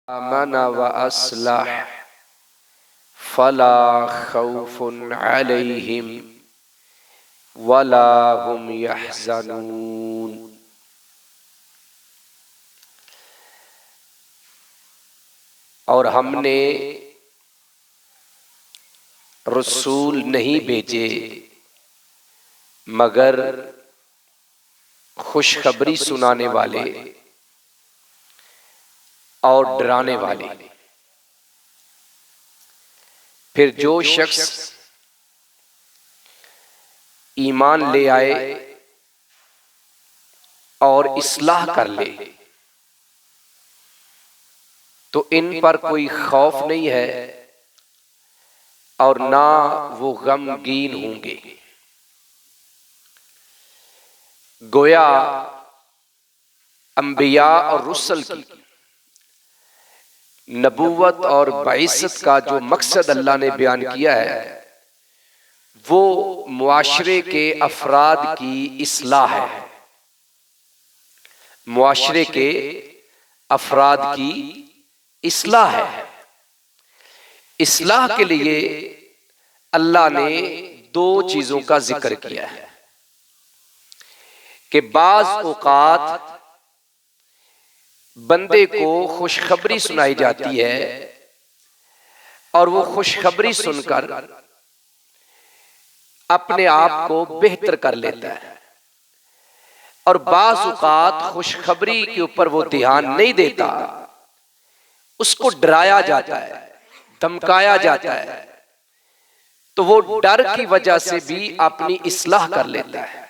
आमन व अस्लह फला खौफुन अलैहिम वला हुम यहज़नून। और हमने रसूल नहीं भेजे मगर खुशखबरी सुनाने वाले और डराने वाले। फिर जो शख्स ईमान ले आए और इस्लाह कर ले तो इन पर कोई खौफ नहीं है और ना वो गमगीन होंगे। गोया अंबिया और रुसल की नबूवत और बाइसत का जो मकसद अल्लाह ने बयान किया है वो मुआशरे के अफराद की इस्लाह है। मुआशरे के अफराद की इस्लाह है। इस्लाह के लिए अल्लाह ने दो चीजों का जिक्र किया है कि बाज औकात बंदे को खुशखबरी सुनाई जाती है और वो खुशखबरी सुनकर अपने आप को बेहतर कर लेता है, और बाज़ औक़ात खुशखबरी के ऊपर वो ध्यान नहीं देता, उसको डराया जाता है, धमकाया जाता है, तो वो डर की वजह से भी अपनी इस्लाह कर लेता है।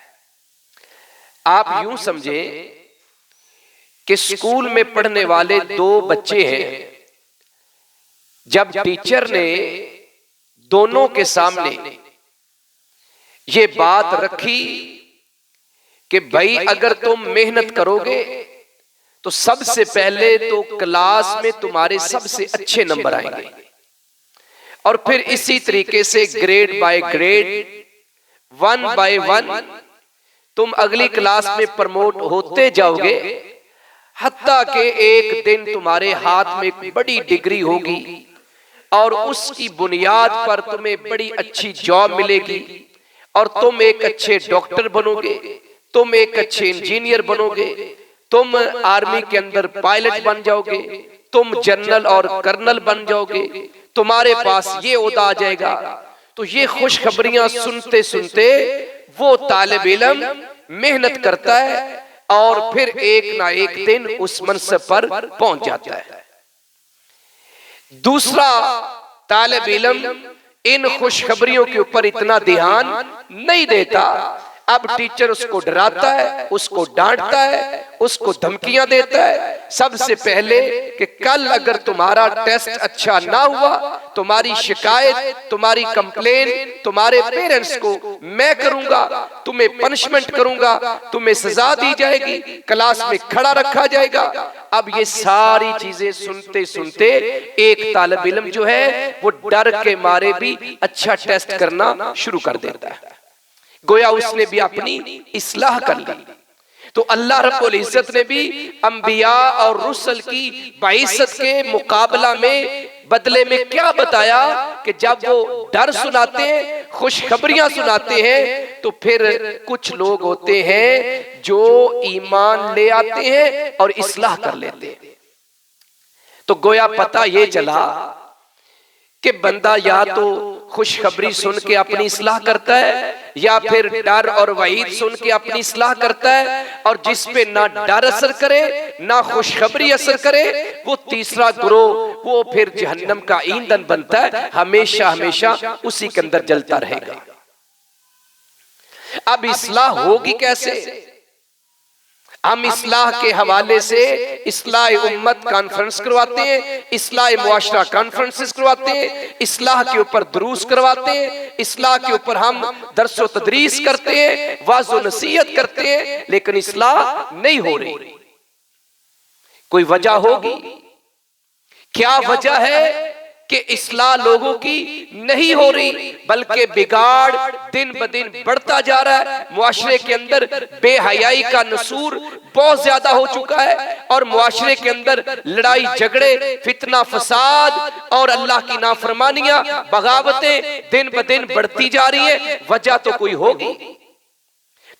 आप यूं समझे कि स्कूल में पढ़ने वाले दो बच्चे हैं, जब टीचर ने दोनों के सामने ये बात रखी कि भाई अगर तुम मेहनत करोगे तो सबसे पहले तो क्लास में तुम्हारे सबसे अच्छे नंबर आएंगे, और फिर इसी तरीके से grade by grade, one by one तुम अगली क्लास में प्रमोट होते जाओगे, हत्ता के एक दिन तुम्हारे हाथ में एक बड़ी डिग्री होगी और उसकी बुनियाद पर तुम्हें बड़ी अच्छी जॉब मिलेगी और तुम एक अच्छे डॉक्टर बनोगे, तुम एक अच्छे इंजीनियर बनोगे, तुम आर्मी के अंदर पायलट बन जाओगे, तुम जनरल और कर्नल बन जाओगे, तुम्हारे पास ये ओहदा आ जाएगा। तो ये खुशखबरियां सुनते सुनते वो तालिब इल्म मेहनत करता है और फिर एक ना एक दिन उस मनसब पर पहुंच जाता है। दूसरा तालिब इल्म इन खुशखबरियों के ऊपर इतना ध्यान नहीं देता। अब टीचर उसको डराता है, उसको डांटता है, उसको धमकियां देता है, सबसे पहले कि कल अगर तुम्हारा टेस्ट अच्छा ना हुआ, तुम्हारी शिकायत, तुम्हारी कंप्लेन तुम्हारे पेरेंट्स को मैं करूंगा, तुम्हें पनिशमेंट करूंगा, तुम्हें सजा दी जाएगी, क्लास में खड़ा रखा जाएगा। अब ये सारी चीजें सुनते सुनते एक तालिब इल्म जो है वो डर के मारे भी अच्छा टेस्ट करना शुरू कर देता है। गोया उसने भी अपनी इस्लाह कर ली। तो अल्लाह रब्बुल इज्जत ने भी अंबिया और रुसल की बाइसत के मुकाबला में बदले में क्या बताया कि जब वो डर सुनाते हैं, खुशखबरियां सुनाते हैं, तो फिर कुछ लोग होते हैं जो ईमान ले आते हैं और इस्लाह कर लेते हैं। तो गोया पता ये चला कि बंदा या तो खुशखबरी सुन के अपनी इस्लाह करता है या फिर डर और वईद सुन के अपनी इस्लाह करता है, और जिस पे ना डर असर करे ना खुशखबरी असर करे, वो तीसरा ग्रोह वो फिर जहन्नम का ईंधन बनता है, हमेशा हमेशा उसी के अंदर जलता रहेगा। अब इस्लाह होगी कैसे? हम इस्लाह के हवाले से इस्लाह उम्मत कॉन्फ्रेंस करवाते हैं, इस्लाह मुआशरा कॉन्फ्रेंसेस करवाते हैं, इस्लाह के ऊपर दुरूस करवाते हैं, इस्लाह के ऊपर हम दर्स व तदरीस करते हैं, वाज़ व नसीहत करते हैं, लेकिन इस्लाह नहीं हो रही। कोई वजह होगी? क्या वजह है कि इस्लाह लोगों की नहीं हो रही, बल्कि बिगाड़ दिन ब दिन बढ़ता जा रहा है। मुआशरे के अंदर बेहयाई का नसूर बहुत ज्यादा हो चुका है और मुआशरे के अंदर लड़ाई झगड़े, फितना फसाद और अल्लाह की नाफरमानियां, बगावतें दिन ब दिन बढ़ती जा रही है। वजह तो कोई होगी,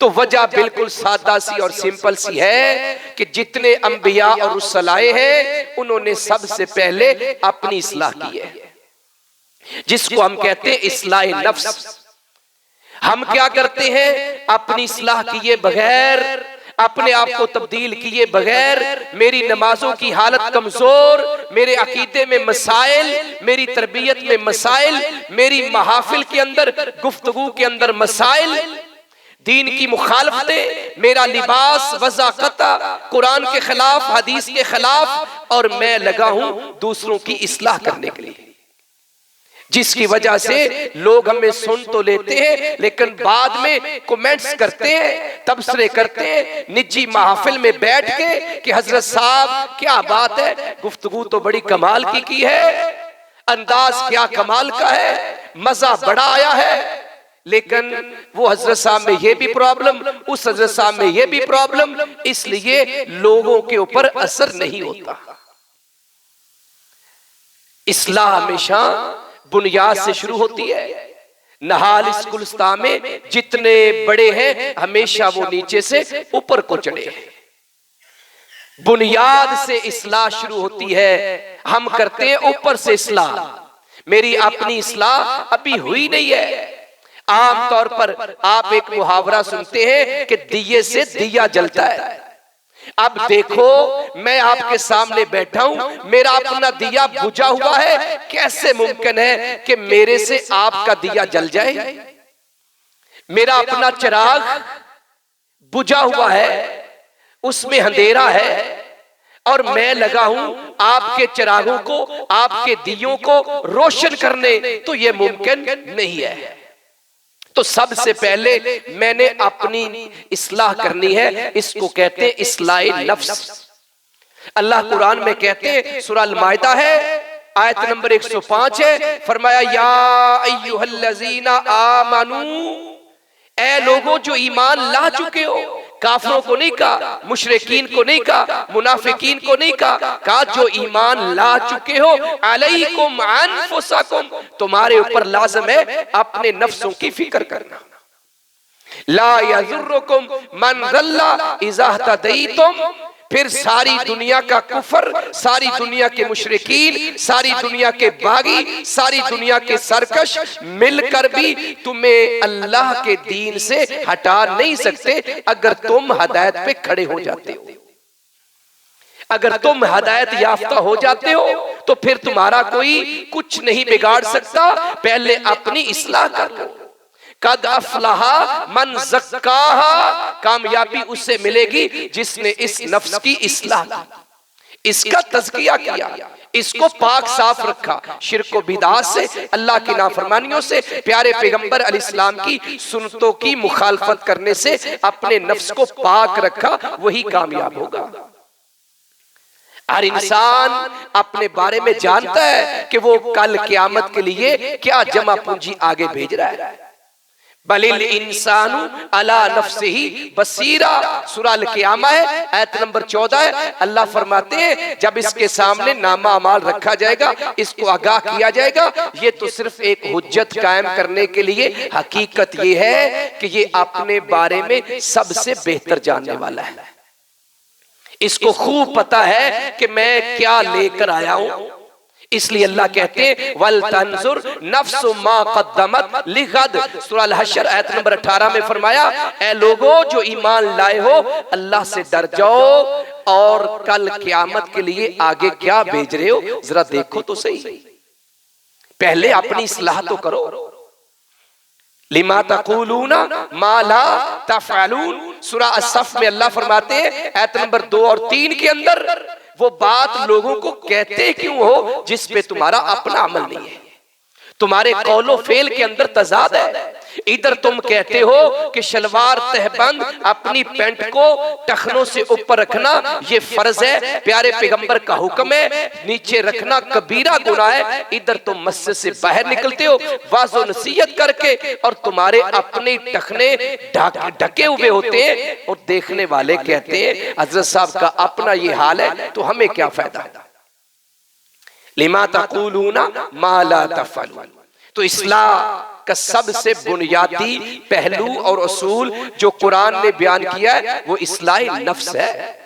तो वजह बिल्कुल सादा सी और सिंपल सी है कि जितने अंबिया और रुसल आए हैं उन्होंने सबसे पहले अपनी इस्लाह की है, जिसको हम कहते हैं इस्लाह नफ्स। हम क्या करते हैं? अपनी इस्लाह किए बगैर, अपने आप को तब्दील किए बगैर, मेरी नमाजों की हालत कमजोर, मेरे अकीदे में मसाइल, मेरी तरबियत में मसाइल, मेरी महाफिल के अंदर, गुफ्तगू के अंदर मसाइल, दीन की मुखालफतें, मेरा लिबास वज़ाक़ता कुरान के खिलाफ, हदीस के खिलाफ, और मैं लगा हूं दूसरों की इस्लाह करने के लिए, जिसकी वजह से लोग हमें सुन तो लेते हैं लेकिन बाद में कमेंट्स करते हैं, तबसरे करते हैं निजी महफिल में बैठ के कि हजरत साहब क्या बात है, गुफ्तगू तो बड़ी कमाल की है, अंदाज क्या कमाल का है, मजा बड़ा आया है। लेकिन वो हजरत साहब में ये भी प्रॉब्लम, उस हजरत साहब में ये भी प्रॉब्लम, इसलिए लोगों के ऊपर असर नहीं होता। इस्लाह हमेशा बुनियाद से शुरू होती है। नहाल इस गुलस्तान में जितने बड़े हैं हमेशा वो नीचे से ऊपर को चढ़े हैं। बुनियाद से इस्लाह शुरू होती है, हम करते हैं ऊपर से इस्लाह। मेरी अपनी इस्लाह अभी हुई नहीं है। आमतौर पर आप एक मुहावरा सुनते हैं कि दिए से दिया जलता है। अब देखो मैं आपके सामने बैठा हूं, मेरा अपना दिया बुझा हुआ है, कैसे मुमकिन है कि मेरे से आपका दिया जल जाए? मेरा अपना चिराग बुझा हुआ है, उसमें अंधेरा है और मैं लगा हूं आपके चिरागों को, आपके दियों को रोशन करने, तो यह मुमकिन नहीं है। तो सबसे पहले मैंने अपनी इस्लाह करनी है, इसको कहते हैं इस्लाह नफ्स। अल्लाह कुरान में कहते हैं, सूरह अल-माइदा है, आयत नंबर 105 है, फरमाया या अय्युहल्लज़ीना आमनू, ऐ लोगों जो ईमान ला चुके हो। काफिरों को नहीं कहा, मुशरिकीन को नहीं कहा, मुनाफिकीन को नहीं कहा जो ईमान ला चुके हो। अलैकुम अनफुसकुम, तुम्हारे ऊपर लाज़िम है अपने नफ्सों की फिक्र करना। ला यज़ुर्रुकुम मन ज़ल्ला इज़ा इह्तदैतुम, फिर सारी दुनिया का कुफर, सारी दुनिया के मुशरिकीन, सारी दुनिया के बागी, सारी दुनिया के सरकश मिलकर भी तुम्हें अल्लाह के दीन से हटा नहीं सकते अगर तुम हदायत पे खड़े हो जाते हो। अगर तुम हदायत याफ्ता हो जाते हो तो फिर तुम्हारा कोई कुछ नहीं बिगाड़ सकता। पहले अपनी इस्लाह कर लो। कद अफलहा मन ज़क्काहा, कामयाबी उससे मिलेगी जिसने इस नफ्स की इस्लाह की, इसका तज़किया किया, इसको पाक साफ रखा, शिर्क व बिदअत से, अल्लाह की नाफरमानियों से, प्यारे पैगंबर अलैहिस्सलाम की सुन्नतों की मुखालफत करने से अपने नफ्स को पाक रखा, वही कामयाब होगा। हर इंसान अपने बारे में जानता है कि वो कल क़यामत के लिए क्या जमा पूंजी आगे भेज रहा है। बलिल इंसानु अला नफ्सिही बसीरा, सूरह अल-क़ियामा है, आयत नंबर 14 है। अल्लाह फरमाते हैं जब इसके सामने नामा अमाल रखा जाएगा, इसको आगाह किया जाएगा, ये तो सिर्फ एक हुज्जत कायम करने के लिए। हकीकत ये है कि ये अपने बारे में सबसे बेहतर जानने वाला है। इसको खूब पता है कि मैं क्या लेकर आया हूं। इसलिए अल्लाह कहते हैं वल तंजुर नफ्सु मा कद्दमत लिगद, सूरह अल-हश्र आयत नंबर 18 में फरमाया, ऐ लोगों जो ईमान लाए हो अल्लाह से डर जाओ और कल क़यामत के लिए आगे क्या भेज रहे हो जरा देखो तो सही। पहले अपनी इस्लाह तो करो। लिमा तक़ूलूना मा ला तफ़अलून, सूरह अस-सफ़ में अल्लाह फरमाते हैं आयत नंबर 2 और 3 के अंदर, वो बात लोगों को कहते क्यों हो जिस पे तुम्हारा अपना अमल नहीं है, तुम्हारे कौलो फेल के अंदर तज़ाद है। इधर तुम कहते हो कि शलवार तहबंद अपनी पैंट को टखनों से ऊपर रखना ये फर्ज है, प्यारे पैगंबर का हुक्म है, नीचे रखना कबीरा गुनाह है। इधर तुम मस्जिद से बाहर निकलते हो वाज़ो नसीहत करके और तुम्हारे अपने टखने ढके हुए होते हैं और देखने वाले कहते हैं हजरत साहब का अपना ये हाल है तो हमें क्या फायदा। लिमा तक़ूलूना मा ला तफ़अलून। तो इस्लाह का सबसे बुनियादी पहलू और उसूल जो कुरान ने बयान किया है वो इस्लाह नफ्स है।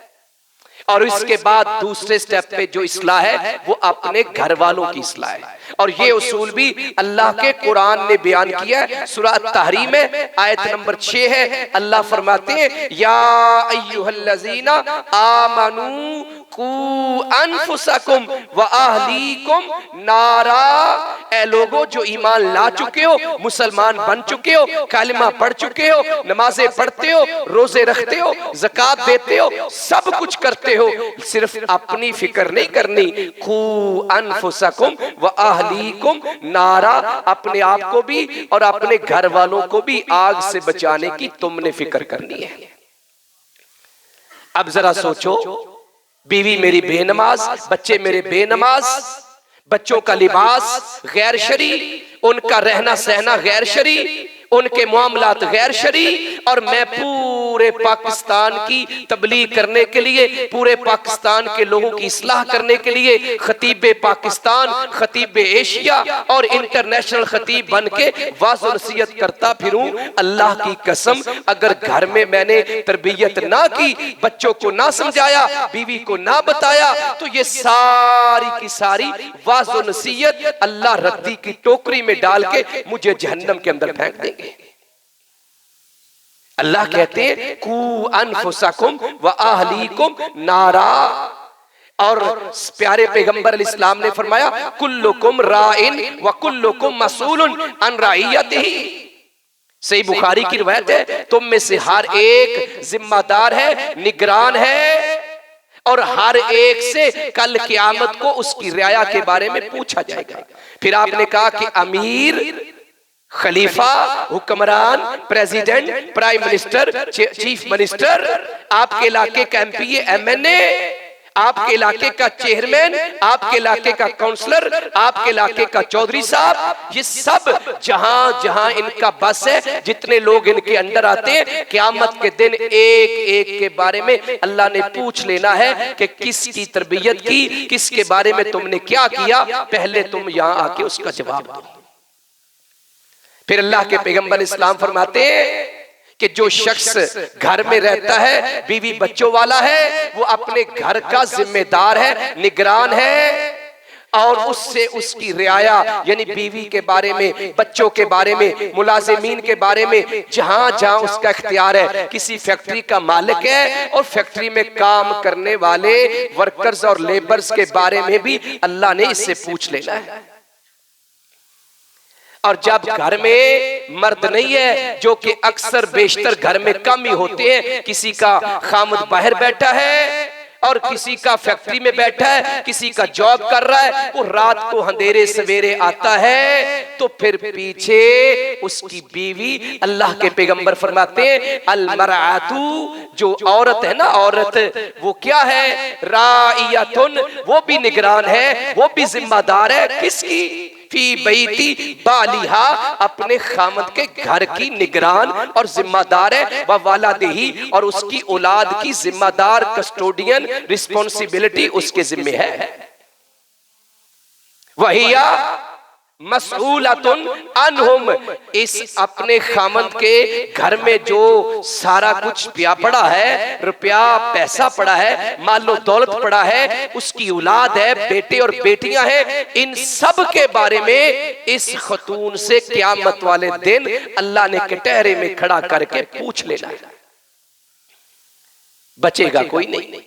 और इसके बाद दूसरे स्टेप पे जो इस्लाह है वो अपने घर वालों की इस्लाह है। और ये उसूल भी अल्लाह के कुरान ने बयान किया है। सूरह तहरीम में आयत नंबर 6 है, अल्लाह फरमाते हैं या अय्युहल्लज़ीना आमनू कू अनफुसकुम व अहलीकुम नारा। ए लोगो जो ईमान ला चुके हो, मुसलमान बन चुके हो, कलिमा पढ़ चुके हो, नमाजें पढ़ते हो, रोजे रखते हो, ज़कात देते हो, सब कुछ करते हो, सिर्फ अपनी फिक्र नहीं करनी। कू अनफुसकुम व अहलीकुम नारा, अपने आप को भी और अपने घर वालों को भी आग से बचाने की तुमने फिक्र करनी है। अब जरा सोचो, बीवी मेरी बेनमाज, बच्चे मेरे बेनमाज, बच्चों का लिबास गैर शरी, उनका रहना सहना गैर शरी, उनके मामलात गैर शरी, और मैं पूरे पाकिस्तान की तबलीग करने के लिए, पूरे पाकिस्तान के लोगों की इस्लाह करने के लिए खतीब पाकिस्तान, खतीब एशिया और इंटरनेशनल खतीब बन के वाज़ नसीहत करता फिरूं। अल्लाह की कसम, अगर घर में मैंने तरबियत ना की, बच्चों को ना समझाया, बीवी को ना बताया, तो ये सारी की सारी वाज़ नसीहत अल्लाह रद्दी की टोकरी में डाल के मुझे जहन्नम के अंदर फेंक देंगे। अल्लाह कहते हैं कू अनफुसकुम व अहलीकुम नारा। और प्यारे पैगंबर अलैहिस्सलाम ने फरमाया कुल्लुकुम राइन व कुल्लुकुम मसऊलुन अन रइयतिही। सही बुखारी की रिवायत है, तुम में से हर एक जिम्मेदार है, निगरान है, और हर एक से कल क़यामत को उसकी रियाया के बारे में पूछा जाएगा। फिर आपने कहा कि अमीर, खलीफा, हुक्मरान, president, prime minister, chief minister, आपके इलाके का एमपीए, एमएनए, आपके इलाके का चेयरमैन, आपके इलाके का काउंसलर, आपके इलाके का चौधरी साहब, ये सब जहां जहां इनका बस है, जितने लोग इनके अंडर आते हैं, क़यामत के दिन एक एक के बारे में अल्लाह ने पूछ लेना है कि किसकी तरबियत की, किसके बारे में तुमने क्या किया, पहले तुम यहां आके उसका जवाब दो। फिर अल्लाह के पैगंबर इस्लाम फरमाते हैं कि जो शख्स घर में रहता है, बीवी बच्चों वाला है, वो अपने घर का जिम्मेदार है, निगरान है, और उससे उसकी रियाया यानी बीवी के बारे में, बच्चों के बारे में, मुलाजिमीन के बारे में, जहां जहां उसका इख्तियार है, किसी फैक्ट्री का मालिक है और फैक्ट्री में काम करने वाले वर्कर्स और लेबर्स के बारे में भी अल्लाह ने इससे पूछ लेना है। और जब घर में मर्द नहीं है, जो कि अक्सर बेशतर घर में कम ही होते हैं, किसी का खामद बाहर बैठा है और किसी का फैक्ट्री में बैठा है, किसी का जॉब कर रहा है, वो रात को अंधेरे सवेरे आता है, तो फिर पीछे उसकी बीवी, अल्लाह के पैगंबर फरमाते हैं अल-मरअतु, जो औरत है ना, औरत वो क्या है, राइयतुन, वो भी निगरान है, वो भी जिम्मेदार है, किसकी, फी बैती बालिहा, अपने खामद के घर की निगरान और जिम्मेदार है, व वालिदिही, और उसकी औलाद की जिम्मेदार, कस्टोडियन, रिस्पॉन्सिबिलिटी उसके जिम्मे है। वहिया मसऊलतुन अनहुम, इस अपने खामद के घर में जो सारा कुछ पिया पड़ा है, रुपया पैसा पड़ा है, मालो दौलत पड़ा है, उसकी औलाद है, बेटे और बेटियां हैं, इन सब के बारे में इस खतून से क़यामत वाले दिन अल्लाह ने कटहरे में खड़ा करके पूछ लेना है, बचेगा कोई नहीं।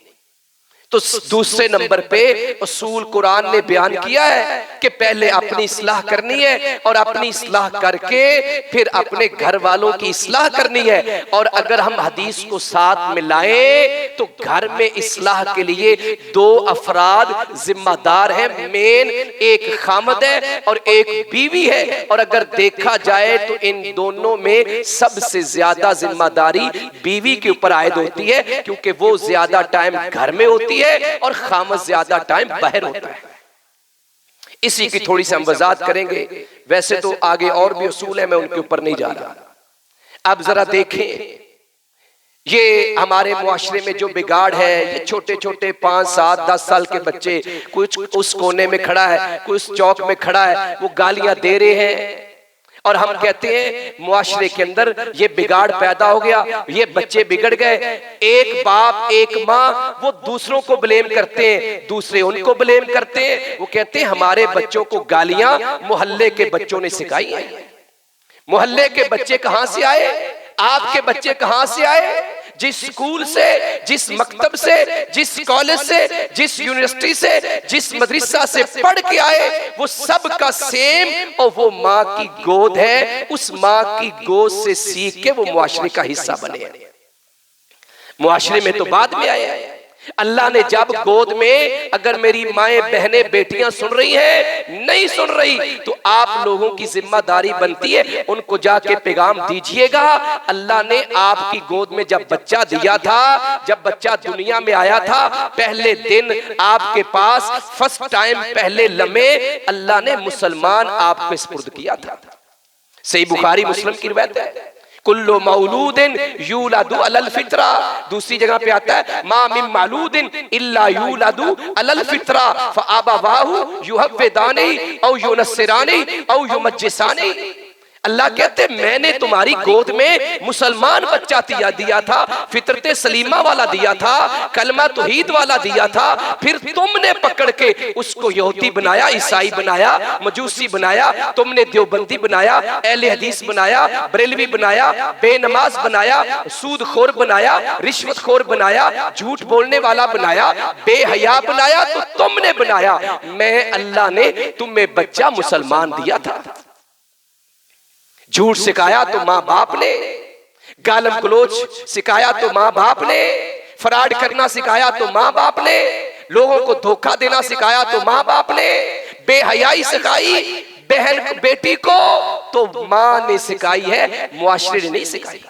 तो दूसरे नंबर पे उसूल कुरान ने बयान किया है कि पहले अपनी इस्लाह करनी है और अपनी इस्लाह करके फिर अपने घर वालों की इस्लाह करनी है। और अगर हम हदीस को साथ में लाएं तो घर में इस्लाह के लिए दो अफराद जिम्मेदार हैं मेन, एक खामद है और एक बीवी है। और अगर देखा जाए तो इन दोनों में सबसे ज्यादा जिम्मेदारी बीवी के ऊपर आयद होती है, क्योंकि वो ज्यादा टाइम घर में होती है और खामद ज्यादा टाइम बाहर होता है। इसी की थोड़ी सी हम वजाहत करेंगे। वैसे तो आगे और भी उसूल है, मैं उनके ऊपर नहीं जा रहा। अब जरा देखें, ये हमारे मुआशरे में जो बिगाड़ है, ये छोटे छोटे 5, 7, 10 साल के बच्चे, कुछ उस कोने में खड़ा है, कुछ चौक में खड़ा है, वो गालियां दे रहे हैं और हम कहते हैं मुआशरे के अंदर ये बिगाड़ पैदा हो गया, ये बच्चे बिगड़ गए। एक बाप एक माँ वो दूसरों को ब्लेम करते हैं, दूसरे उनको ब्लेम करते हैं। वो कहते हैं हमारे बच्चों को गालियां मोहल्ले के बच्चों ने सिखाई है। मोहल्ले के बच्चे कहां से आए? आपके बच्चे कहां से आए? जिस स्कूल से, जिस मकतब से, जिस कॉलेज से, जिस यूनिवर्सिटी से, जिस मदरसा से पढ़ के आए, वो सब का सेम, और वो माँ की गोद है। उस माँ की गोद से सीख के वो मुआशरे का हिस्सा बने। मुआशरे में तो बाद में आए। अल्लाह ने जब गोद में, अगर मेरी माएं बहनें बेटियां सुन रही हैं, नहीं सुन रही, तो आप लोगों की जिम्मेदारी बनती है उनको जाके पैगाम दीजिएगा। अल्लाह ने आपकी गोद में जब बच्चा दिया था, जब बच्चा दुनिया में आया था, पहले दिन आपके पास फर्स्ट टाइम, पहले लम्हे अल्लाह ने मुसलमान आपको सुपुर्द किया था। सही बुखारी मुस्लिम की रिवायत है, कुल्लु मौलूदिन यूलदु अलल फित्रा। दूसरी जगह पे आता है मा मिन मौलूदिन इल्ला यूलदु अलल फित्रा फअबवाहु युहव्विदानी औ युनस्सिरानी औ युमज्जिसानी। अल्लाह कहते मैंने तुम्हारी गोद में मुसलमान बच्चा दिया था, फितरते सलीमा वाला दिया था, कलमा तौहीद वाला दिया था, फिर तुमने पकड़ के उसको यहूदी बनाया, ईसाई बनाया, मजूसी बनाया, तुमने देवबंदी बनाया, अहले हदीस बनाया, बरेलवी बनाया, बेनमाज बनाया, सूदखोर बनाया, रिश्वतखोर बनाया, झूठ बोलने वाला बनाया, बेहया बनाया, तो तुमने बनाया। मैं अल्लाह ने तुम्हें बच्चा मुसलमान दिया था। झूठ सिखाया तो माँ बाप ने, गालम गलोच सिखाया तो माँ बाप ने, फ्रॉड करना सिखाया तो माँ बाप ने, लोगों को धोखा देना सिखाया तो माँ बाप ने, बेहयाई सिखाई बहन बेटी को तो माँ ने सिखाई है, मुआशरे ने नहीं सिखाई।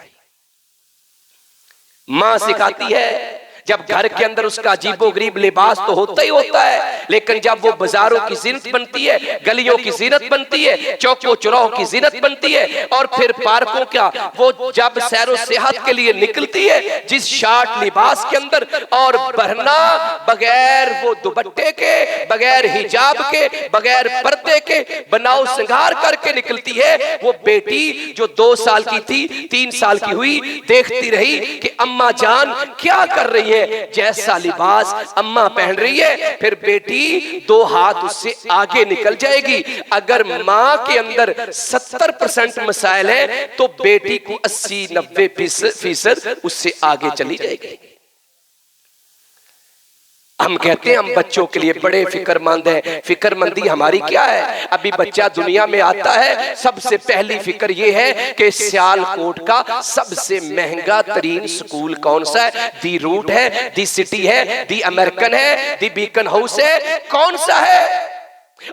माँ सिखाती है। जब घर के अंदर उसका अजीबोगरीब लिबास तो होता ही होता है, लेकिन जब वो बाजारों की जीनत बनती है, गलियों की जीनत बनती है, चौकों चौराहों की जीनत बनती है, और फिर पार्कों का वो जब सैरो सेहत के लिए निकलती है, जिस शार्ट लिबास के अंदर, और बहना बगैर वो दुपट्टे के, बगैर हिजाब के, बगैर पर्दे के, बनाओ श्रृंगार करके निकलती है, वो बेटी जो 2 साल की थी, 3 साल की हुई, देखती रही कि अम्मा जान क्या कर रही है, जैसा लिबास अम्मा पहन रही है, फिर बेटी 2 हाथ उससे आगे निकल जाएगी। अगर माँ के अंदर 70% मसाइल है तो बेटी को 80-90% उससे आगे चली जाएगी। हम कहते हैं हम बच्चों के लिए बड़े फिक्रमंद हैं। फिक्रमंदी हमारी क्या है? अभी बच्चा दुनिया में आता है, सबसे पहली फिक्र ये है कि सियालकोट का सबसे महंगा तरीन स्कूल कौन सा है? दी रूट है, दी सिटी है, दी अमेरिकन है, दी बीकन हाउस है, कौन सा है?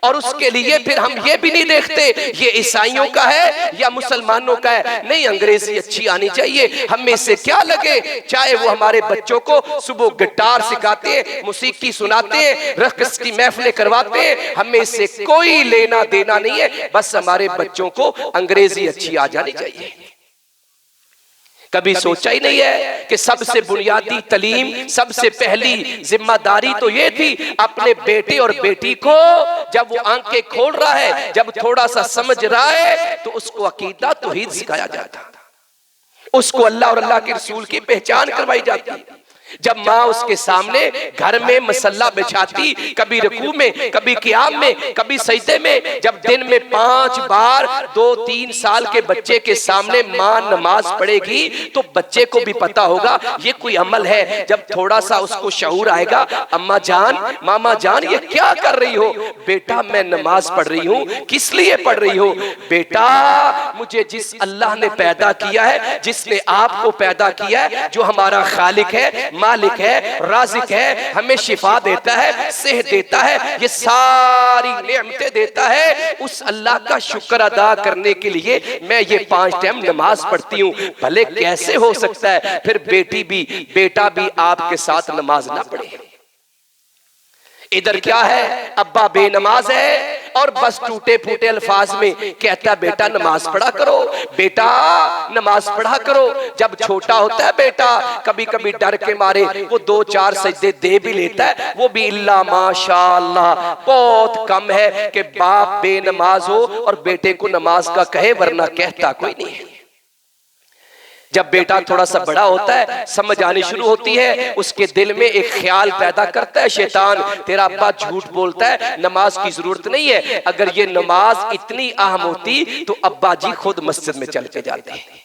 और उसके लिए फिर हम ये भी नहीं देखते ये ईसाइयों का है या मुसलमानों का है। नहीं, अंग्रेजी अच्छी आनी चाहिए, हमें से क्या लगे। चाहे वो हमारे बच्चों को सुबह गिटार सिखाते हैं, मौसीकी सुनाते हैं, रक़्स की महफिलें करवाते हैं, हमें इससे कोई लेना देना नहीं है। बस हमारे बच्चों को अंग्रेजी अच्छी आ जानी चाहिए। कभी सोचा ही नहीं है कि सबसे बुनियादी तलीम, सबसे पहली जिम्मेदारी तो ये थी अपने बेटे और बेटी को जब वो आंखें खोल रहा है, जब थोड़ा सा समझ रहा है, तो उसको अकीदा तौहीद सिखाया जाता, उसको अल्लाह और अल्लाह के रसूल की पहचान करवाई जाती। जब माँ उसके सामने घर में मसल्ला बिछाती, कभी रुकू में, कभी क़ियाम में, कभी सजदे में, जब दिन में 5 बार 2-3 साल के बच्चे के सामने माँ नमाज पढ़ेगी तो बच्चे को भी पता होगा ये कोई अमल है। जब थोड़ा सा उसको शऊर आएगा, अम्मा जान, मामा जान, ये क्या कर रही हो? बेटा मैं नमाज पढ़ रही हूँ। किस लिए पढ़ रही हो? बेटा मुझे जिस अल्लाह ने पैदा किया है, जिसने आपको पैदा किया है, जो हमारा खालिक है, मालिक है, राज़िक है, हमें शिफा देता है, सेहत देता है, ये सारी नेमतें देता है, उस अल्लाह का शुक्र अदा करने के लिए मैं ये 5 टाइम नमाज पढ़ती हूँ। भले कैसे हो सकता है फिर बेटा भी आपके साथ नमाज ना पढ़े? इधर क्या है, अब्बा बेनमाज है और बस टूटे फूटे अल्फाज में कहता बेटा नमाज पढ़ा करो, बेटा नमाज पढ़ा करो। जब छोटा होता है बेटा कभी कभी डर के मारे वो 2-4 सजदे दे भी लेता है, वो भी इल्ला माशाअल्लाह, बहुत कम है कि बाप बेनमाज हो और बेटे को नमाज का कहे, वरना कहता कोई नहीं है। जब बेटा थोड़ा सा बड़ा होता है, समझ आनी शुरू होती है, उसके दिल में एक ख्याल पैदा करता है शैतान, तेरा अब्बा झूठ बोलता है, नमाज की जरूरत नहीं है। अगर ये नमाज इतनी अहम होती तो अब्बा जी खुद मस्जिद में चल के जाते हैं।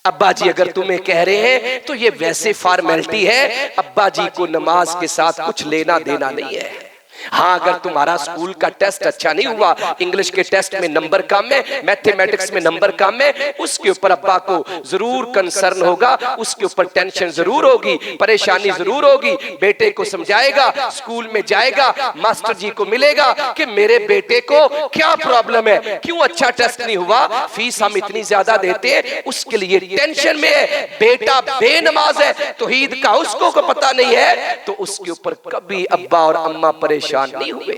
अब्बा जी अगर तुम्हें कह रहे हैं तो ये वैसे फॉर्मेलिटी है, अब्बा जी को नमाज के साथ कुछ लेना देना नहीं है। हाँ, अगर तुम्हारा स्कूल का टेस्ट अच्छा नहीं हुआ, इंग्लिश के टेस्ट में नंबर कम है, मैथमेटिक्स में नंबर कम है, उसके ऊपर अब्बा को जरूर कंसर्न होगा, उसके ऊपर टेंशन जरूर होगी, परेशानी जरूर होगी। बेटे को समझाएगा, स्कूल में जाएगा, मास्टर जी को मिलेगा कि मेरे बेटे को क्या प्रॉब्लम है, क्यों अच्छा टेस्ट नहीं हुआ, फीस हम इतनी ज्यादा देते हैं, उसके लिए टेंशन में है। बेटा बेनमाज है, तौहीद का उसको को पता नहीं है, तो उसके ऊपर कभी अब्बा और अम्मा परेशान नहीं हुए।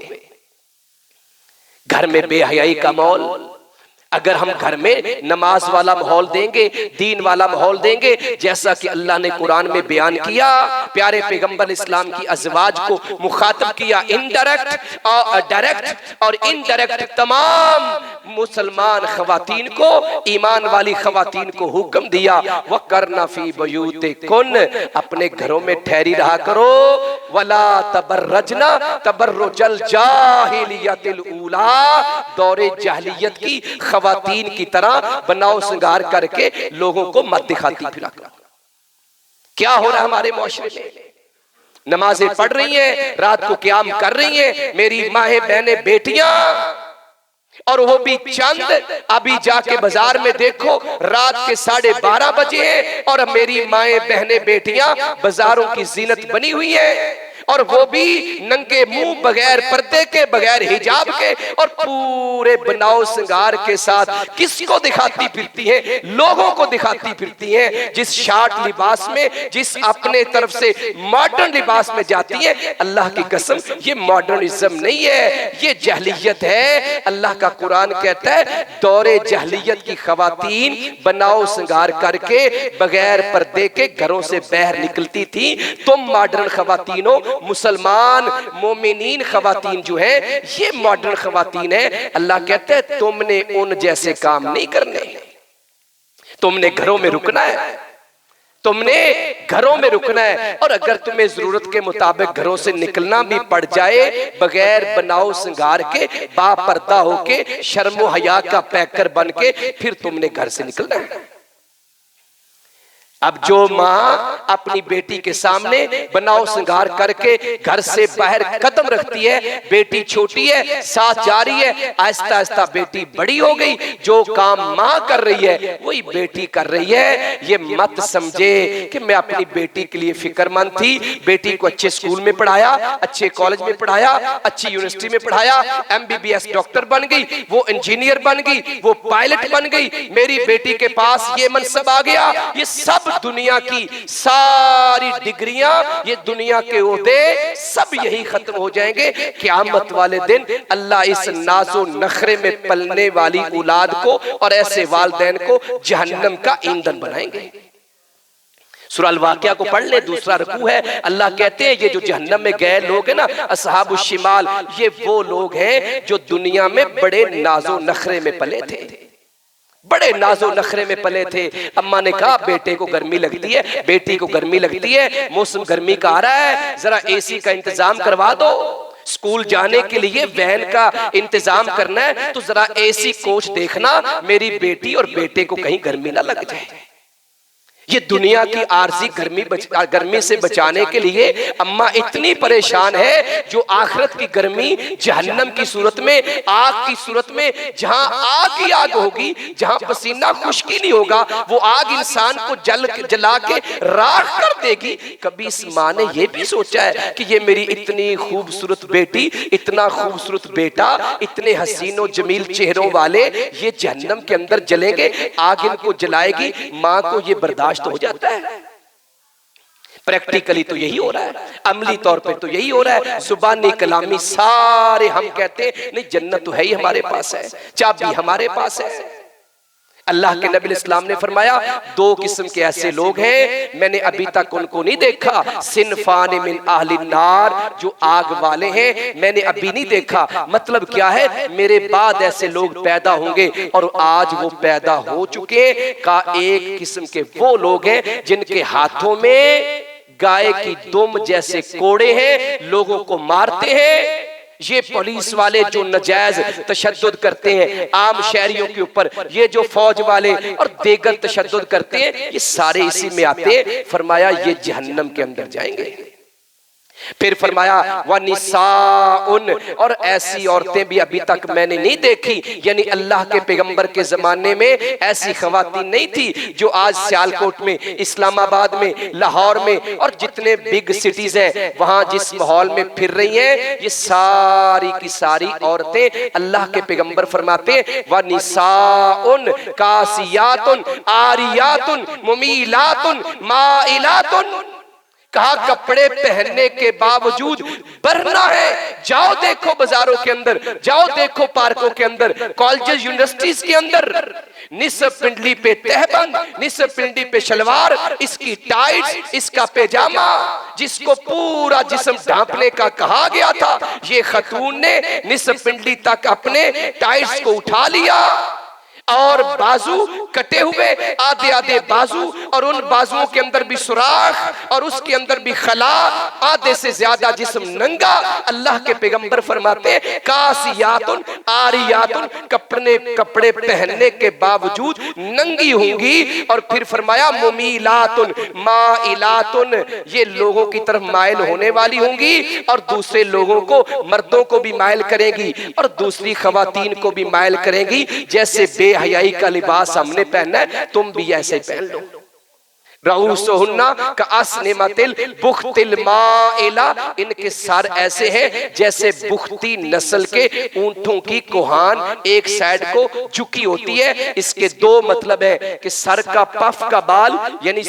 घर में बेहयाई का माहौल, अगर हम घर में नमाज वाला माहौल देंगे, दीन वाला माहौल देंगे, जैसा कि अल्लाह ने कुरान में बयान किया, प्यारे पैगंबर इस्लाम की अज़वाज को मुखातब किया, इनडायरेक्ट और डायरेक्ट और इनडायरेक्ट तमाम मुसलमान खवातीन को, ईमान वाली खवातीन को हुक्म दिया, वक़रना फी बुयूतिकुन, अपने घरों में ठहरी रहा करो, वला तबर्रजना तबर्रुजल जाहिलियतिल ऊला, दौरे जाहिलियत की खवातीन की तरह बनाओ श्रृंगार करके लोगों को मत दिखाती फिरा। क्या हो रहा है हमारे मुआशरे में? नमाजें पढ़ रही हैं, रात को क़याम कर रही हैं मेरी माहें बहनें बेटियां, और वो भी चंद। अभी जाके बाजार में देखो, रात के 12:30 बजे हैं और मेरी माएं बहनें बेटियां बाजारों की जीनत बनी हुई है, और वो भी नंगे मुंह, बगैर पर्दे के, बगैर हिजाब के, और पूरे बनाओ श्रृंगार के साथ किसको दिखाती फिरती है? लोगों को दिखाती फिरती है। जिस शार्ट लिबास में, जिस अपने तरफ से मॉडर्न लिबास में जाती है, अल्लाह की कसम ये मॉडर्निज्म नहीं है, ये जहलियत है। अल्लाह का कुरान कहता है दौरे जहलियत की खवातीन बनाओ श्रृंगार करके बगैर पर्दे के घरों से बाहर निकलती थी। तुम मॉडर्न खवातीनों, मुसलमान मोमिनीन खवातीन जो है, ये मॉडर्न खवातीन है। अल्लाह कहते हैं तुमने उन जैसे काम नहीं करने, तुमने घरों में रुकना है, तुमने घरों में रुकना है। और अगर तुम्हें जरूरत के मुताबिक घरों से निकलना भी पड़ जाए, बगैर बनाओ श्रृंगार के, बापर्दा होके, शर्मो हया का पैकर बन के, फिर तुमने घर से निकलना है। अब जो माँ अपनी बेटी के सामने बनाओ श्रृंगार करके घर से बाहर कदम रखती है, बेटी छोटी है, साथ जा रही है, आहिस्ता आहिस्ता बेटी बड़ी हो गई, जो काम माँ कर रही है वही बेटी कर रही है। ये मत समझे कि मैं अपनी बेटी के लिए फिक्रमंद थी, बेटी को अच्छे स्कूल में पढ़ाया, अच्छे कॉलेज में पढ़ाया, अच्छी यूनिवर्सिटी में पढ़ाया, MBBS डॉक्टर बन गई, वो इंजीनियर बन गई, वो पायलट बन गई, मेरी बेटी के पास ये मनसब आ गया। ये सब दुनिया की सारी डिग्रियां, ये दुनिया के ओहदे सब यही खत्म हो जाएंगे। क़यामत वाले दिन अल्लाह इस नाज़ो नखरे में पलने वाली औलाद को और ऐसे वालिदैन को जहन्नम का ईंधन बनाएंगे। सूरह अल-वाक़िया को पढ़ ले, दूसरा रुकू है। अल्लाह कहते हैं ये जो जहन्नम में गए लोग हैं ना, असहाबुश शिमाल, ये वो लोग हैं जो दुनिया में बड़े नाज़ो नखरे में पले थे, बड़े नाजो नखरे में पले थे। अम्मा ने कहा बेटे को गर्मी लगती है, बेटी को गर्मी लगती है, मौसम गर्मी का आ रहा है, जरा एसी का इंतजाम करवा दो। स्कूल जाने के लिए वैन का इंतजाम करना है तो जरा एसी कोच देखना, मेरी बेटी और बेटे को कहीं गर्मी ना लग जाए। ये दुनिया की आर्जी गर्मी से बचाने के लिए अम्मा इतनी परेशान है, जो आखिरत की गर्मी जहन्नम की सूरत में, आग की सूरत में, जहां आग ही आग होगी, जहां पसीना खुश्की नहीं होगा, वो आग इंसान को जला के राख कर देगी। कभी इस माँ ने ये भी सोचा है कि ये मेरी इतनी खूबसूरत बेटी, इतना खूबसूरत बेटा, इतने हसीनो जमील चेहरों वाले, ये जहन्नम के अंदर जलेंगे, आग इनको जलाएगी। माँ को ये बर्दाश्त तो हो जाता है। प्रैक्टिकली तो यही हो रहा है, अमली तौर पे तो यही हो रहा है। जुबानी कलामी सारे हम कहते हैं नहीं, जन्नत तो है ही हमारे पास है, चाबी हमारे पास है। अल्लाह के नबी इस्लाम ने फरमाया दो किस्म के ऐसे लोग हैं, मैंने अभी तक उनको नहीं देखा, सिनफान मिन अहलिन नार, जो आग वाले हैं, मैंने अभी नहीं देखा। मतलब क्या है, मेरे बाद ऐसे लोग पैदा होंगे और आज वो पैदा हो चुके का एक किस्म के वो लोग हैं जिनके हाथों में गाय की दुम जैसे कोड़े हैं, लोगों को मारते हैं। ये पुलिस वाले जो नजायज तशद्दुद करते हैं आम शहरियों के ऊपर, ये जो फौज वाले और देगर तशद्दुद करते हैं, ये सारे इसी में आते हैं। फरमाया ये जहन्नम के अंदर जाएंगे। फिर फरमाया व निसाउन, और ऐसी औरतें भी अभी तक मैंने नहीं देखी, यानी अल्लाह के पैगंबर के जमाने में ऐसी खवातीन नहीं थी जो आज सियालकोट में, इस्लामाबाद में, लाहौर में और जितने बिग सिटीज हैं वहां जिस माहौल में फिर रही हैं, ये सारी की सारी औरतें अल्लाह के पैगंबर फरमाते व निसाउन कासियातुन आरियातुन मुमीलातुन माइलातुन। कहा कपड़े पहनने के बावजूद बरना है। जाओ देखो बाजारों के अंदर, जाओ देखो पार्कों के अंदर, कॉलेज यूनिवर्सिटीज के अंदर, निसफ पिंडली पे तहबंद, निसफ पिंडली पे शलवार, इसकी टाइट्स, इसका पैजामा, जिसको पूरा जिस्म ढांपने का कहा गया था, ये खतून ने निसफ पिंडली तक अपने टाइट्स को उठा लिया और बाजू कटे हुए, आधे आधे बाजू, और उन बाजुओं के अंदर भी सुराख और उसके अंदर भी खला, आधे से ज्यादा जिस्म नंगा। अल्लाह के पैगंबर फरमाते कासियातुन आरियातुन, कपड़े पहनने के बावजूद नंगी होंगी। और फिर फरमाया मुमीलातुन माइलातुन, ये लोगों की तरफ माइल होने वाली होंगी और दूसरे लोगों को, मर्दों को भी माइल करेंगी और दूसरी खवातीन को भी माइल करेंगी। जैसे बेहयाई का लिबास हमने पहना है, तुम भी ऐसे पहन लो। रऊसुहुन्ना कअस्निमतिल बुख्तिल माइला, इनके सर ऐसे हैं जैसे बुख्ती नस्ल के ऊंटों की कोहान एक साइड को झुकी होती है। इसके दो मतलब है कि सर का पफ का बाल, यानी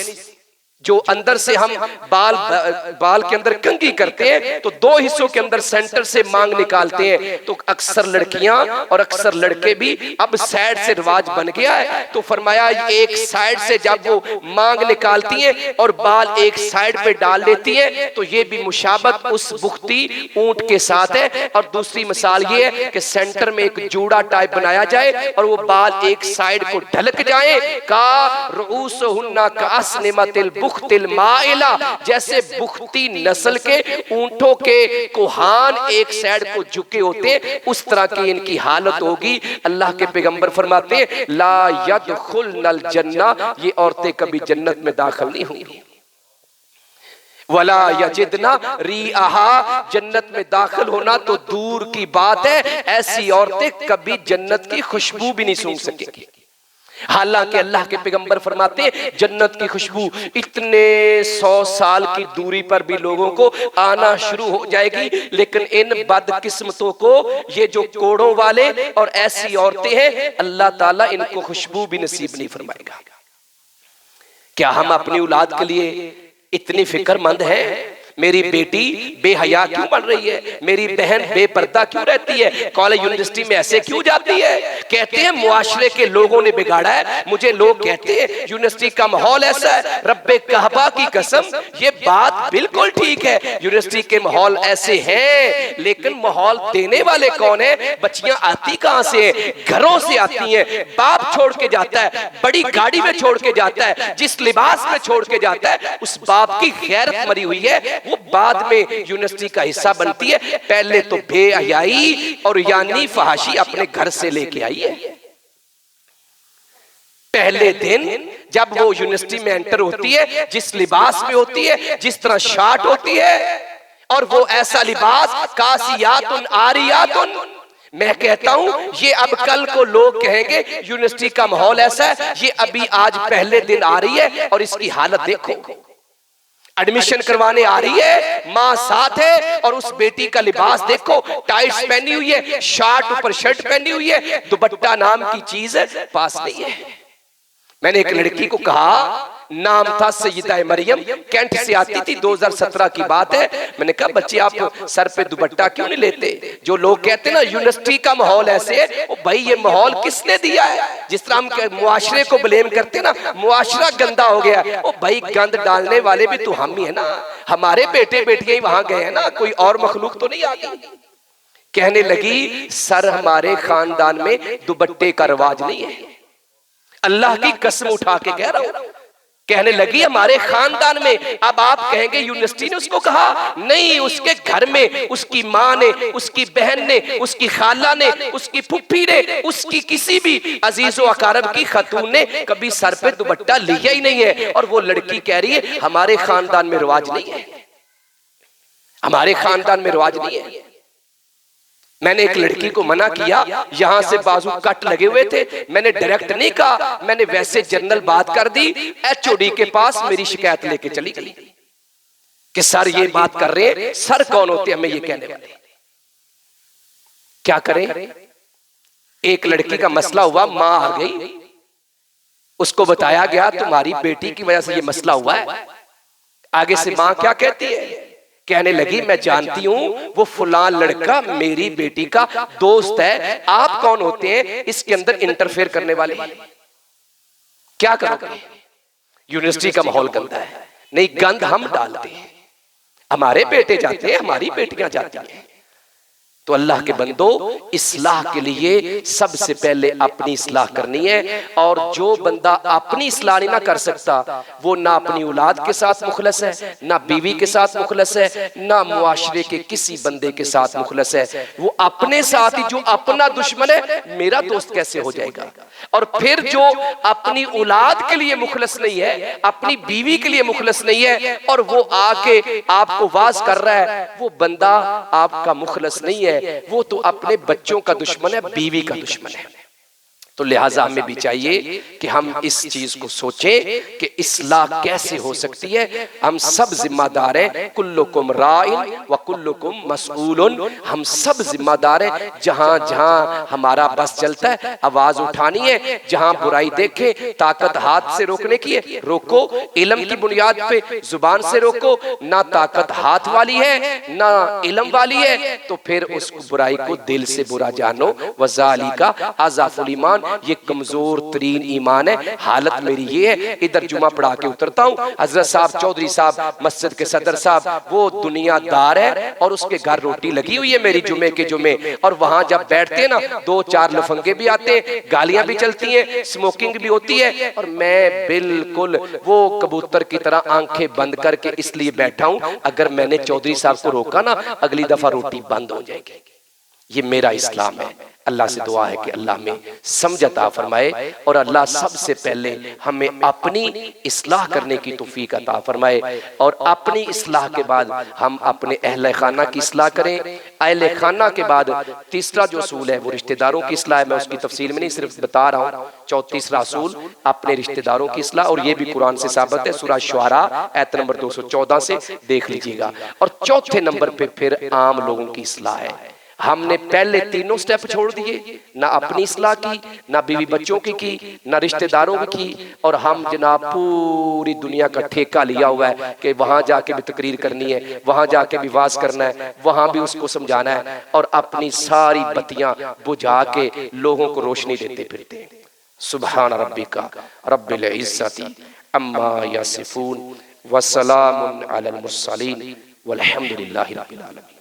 जो अंदर से हम बाल के अंदर कंघी करते हैं तो दो हिस्सों के अंदर सेंटर से मांग निकालते हैं, तो अक्सर लड़कियां और अक्सर लड़के भी अब साइड से रिवाज बन गया है। तो फरमाया एक साइड से जब वो मांग निकालती हैं और बाल एक साइड पे डाल देती हैं तो ये भी मुशाबत उस बुख्ती ऊंट के साथ है। और दूसरी मिसाल ये है कि सेंटर में एक जूड़ा टाइप बनाया जाए और वो बाल एक साइड को ढलक जाए। का रुऊसुहुन्ना कअस्निमतिल बुख्तिल माइला, जैसे बुख्ती नस्ल के ऊंटों के कोहान एक साइड को झुके होते, उस तरह की इनकी हालत होगी। अल्लाह के पैगंबर फरमाते ला यदखुलनल जन्ना, ये औरतें कभी जन्नत में दाखिल नहीं होंगी। वला यजिदना रिआहा, जन्नत में दाखिल होना तो दूर की बात है, ऐसी औरतें कभी जन्नत की खुशबू भी नहीं सूंघ सकेंगी। हालांकि अल्लाह के पैगंबर फरमाते जन्नत की खुशबू इतने 100 साल की दूरी पर भी लोगों को आना शुरू हो जाएगी, लेकिन इन बदकिस्मतों को, ये जो कोड़ों वाले और ऐसी औरतें हैं, अल्लाह ताला इनको खुशबू भी नसीब नहीं फरमाएगा। क्या हम अपनी औलाद के लिए इतनी फिक्रमंद हैं? मेरी बेटी बेहया क्यों बन रही है, मेरी बहन बेपर्दा क्यों रहती है, कॉलेज यूनिवर्सिटी में ऐसे क्यों जाती है। कहते हैं मुआशरे के लोगों ने बिगाड़ा है। मुझे लोग कहते हैं यूनिवर्सिटी का माहौल ऐसा है। रब्बे कहबा की कसम, ये बात बिल्कुल ठीक है, यूनिवर्सिटी के माहौल ऐसे हैं, लेकिन माहौल देने वाले कौन है। बच्चियां आती कहां से है, घरों से आती हैं। बाप छोड़ के जाता है, बड़ी गाड़ी में छोड़ के जाता है, जिस लिबास में छोड़ के जाता है, उस बाप की गैरत मरी हुई है, वो बाद में यूनिवर्सिटी का हिस्सा बनती है। पहले तो बेहयाई और यानी फहाशी अपने घर से लेके आई है। पहले दिन जब वो यूनिवर्सिटी में एंटर होती है, जिस लिबास में होती है, जिस तरह शार्ट होती है, और वो ऐसा लिबास कासियातुन आरियातुन, मैं कहता हूं ये अब कल को लोग कहेंगे यूनिवर्सिटी का माहौल ऐसा है। ये अभी आज पहले दिन आ रही है और इसकी हालत देखो, एडमिशन करवाने आ रही है, मां साथ है, और उस बेटी का लिबास देखो, टाइट्स पहनी हुई है, शर्ट ऊपर शर्ट पहनी हुई है, दुपट्टा नाम की चीज पास नहीं है। मैंने एक लड़की को कहा, नाम था सैयदा मरियम, कैंट से आती थी, 2017 की बात है। मैंने कहा बच्चे आप सर पे दुपट्टा क्यों नहीं लेते। जो लोग कहते हैं ना यूनिवर्सिटी का माहौल ऐसे है, ओ भाई ये माहौल किसने दिया है। जिस तरह हम मुआशरे को ब्लेम करते हैं ना, मुआशरा गंदा हो गया, ओ भाई गंद डालने वाले भी तो हम ही है ना। हमारे बेटे बेटियां ही वहां गए हैं ना, कोई और मखलूक तो नहीं आ गई। कहने लगी सर हमारे खानदान में दुपट्टे का रिवाज नहीं है, अल्लाह की कसम उठा के कह रहा हूं। कहने लगी हमारे खानदान में। अब आप कहेंगे यूनिवर्सिटी ने उसको कहा, नहीं, उसके घर में उसकी माँ ने, उसकी बहन ने, उसकी खाला ने, उसकी फुफ्फी ने, उसकी किसी भी अजीजो अकारब की खतून ने कभी सर पे दुपट्टा लिया ही नहीं है। और वो लड़की कह रही है हमारे खानदान में रिवाज नहीं है, हमारे खानदान में रिवाज नहीं है। मैंने एक लड़की को मना किया, यहां से बाजू कट लगे हुए थे, मैंने डायरेक्ट नहीं कहा, मैंने वैसे जनरल बात कर दी। एचओडी के पास मेरी शिकायत लेके चली गई कि सर ये बात कर रहे हैं, सर कौन होते हमें ये कहने वाले। क्या करें। एक लड़की का मसला हुआ, मां आ गई, उसको बताया गया तुम्हारी बेटी की वजह से ये मसला हुआ है। आगे से मां क्या कहती है, कहने लगी मैं जानती हूं वो फलां लड़का मेरी बेटी का दोस्त है, आप कौन होते हैं इसके अंदर इंटरफेयर करने वाले। क्या करोगे। यूनिवर्सिटी का माहौल गंदा है, नहीं गंद हम डालते हैं, हमारे बेटे जाते हैं, हमारी बेटियां जाती हैं। तो अल्लाह के बंदो, इस्लाह के लिए सबसे पहले अपनी इस्लाह करनी है। और जो बंदा अपनी इस्लाह नहीं ना कर सकता, वो ना अपनी औलाद के साथ मुखलस है, ना बीवी के साथ मुखलस है, ना मुआशरे के किसी बंदे के साथ मुखलस है। वो अपने साथ ही, जो अपना दुश्मन है, मेरा दोस्त कैसे हो जाएगा। और फिर जो अपनी औलाद के लिए मुखलस नहीं है, अपनी बीवी के लिए मुखलस नहीं है, और वो आके आपको वाज कर रहा है, वो बंदा आपका मुखलस नहीं है, वो तो अपने बच्चों का दुश्मन है, बीवी का दुश्मन है। तो लिहाजा हमें भी चाहिए कि हम इस चीज को सोचें कि इस्लाह कैसे हो सकती है। हम सब जिम्मेदार हैं, कुल्लुकुम राइन व कुल्लुकुम मसऊलुन, हम सब जिम्मेदार हैं। जहां जहां हमारा बस चलता है आवाज उठानी है, जहां बुराई देखे ताकत हाथ से रोकने की है, रोको। इल्म की बुनियाद पे जुबान से रोको, ना ताकत हाथ वाली है ना इल्म वाली है, तो फिर उस बुराई को दिल से बुरा जानो। वज़ालिका अज़अफुल ईमान, ये कमजोर तरीन ईमान है। हालत मेरी ये है, इधर जुमा पढ़ा के उतरता हूँ, हजरत साहब चौधरी साहब मस्जिद के सदर साहब वो दुनियादार है और उसके घर रोटी लगी हुई है मेरी जुमे के जुमे, और वहां जब बैठते हैं ना, दो चार लफंगे भी आते हैं, गालियां भी चलती हैं, स्मोकिंग भी होती है, और मैं बिल्कुल वो कबूतर की तरह आंखें बंद करके इसलिए बैठा हूं, अगर मैंने चौधरी साहब को रोका ना, अगली दफा रोटी बंद हो जाएगी। ये मेरा इस्लाम है। अल्लाह से दुआ है कि अल्लाह में समझ अता फरमाए, और अल्लाह सबसे पहले हमें अपनी इस्लाह करने की तौफीक अता फरमाए, और अपनी इस्लाह के बाद हम अपने अहले खाना की इस्लाह करें। अहले खाना के बाद तीसरा जो असूल है वो रिश्तेदारों की इस्लाह है। मैं उसकी तफसील में नहीं, सिर्फ बता रहा हूँ। तीसरा असूल अपने रिश्तेदारों की इस्लाह, और ये भी कुरान से साबित है, सूरह शुआरा आयत नंबर 214 से देख लीजिएगा। और चौथे नंबर पे फिर आम लोगों की इस्लाह है। हमने पहले तीनों स्टेप छोड़ दिए, ना अपनी इस्लाह की, ना बीवी बच्चों की, ना रिश्तेदारों की, और हम जनाब पूरी दुनिया का ठेका लिया हुआ है कि वहां जाके भी तकरीर करनी है, वहां जाके भी वाज करना है, वहां भी उसको समझाना है, और अपनी सारी बत्तियां बुझा के लोगों को रोशनी देते फिरते हैं। सुभान रब्बिका रब्बिल इज्जति अम्मा यसिफून व सलामुन अलल मुरसलीन वल्हम्दुलिल्लाहि रब्बिल आलमीन।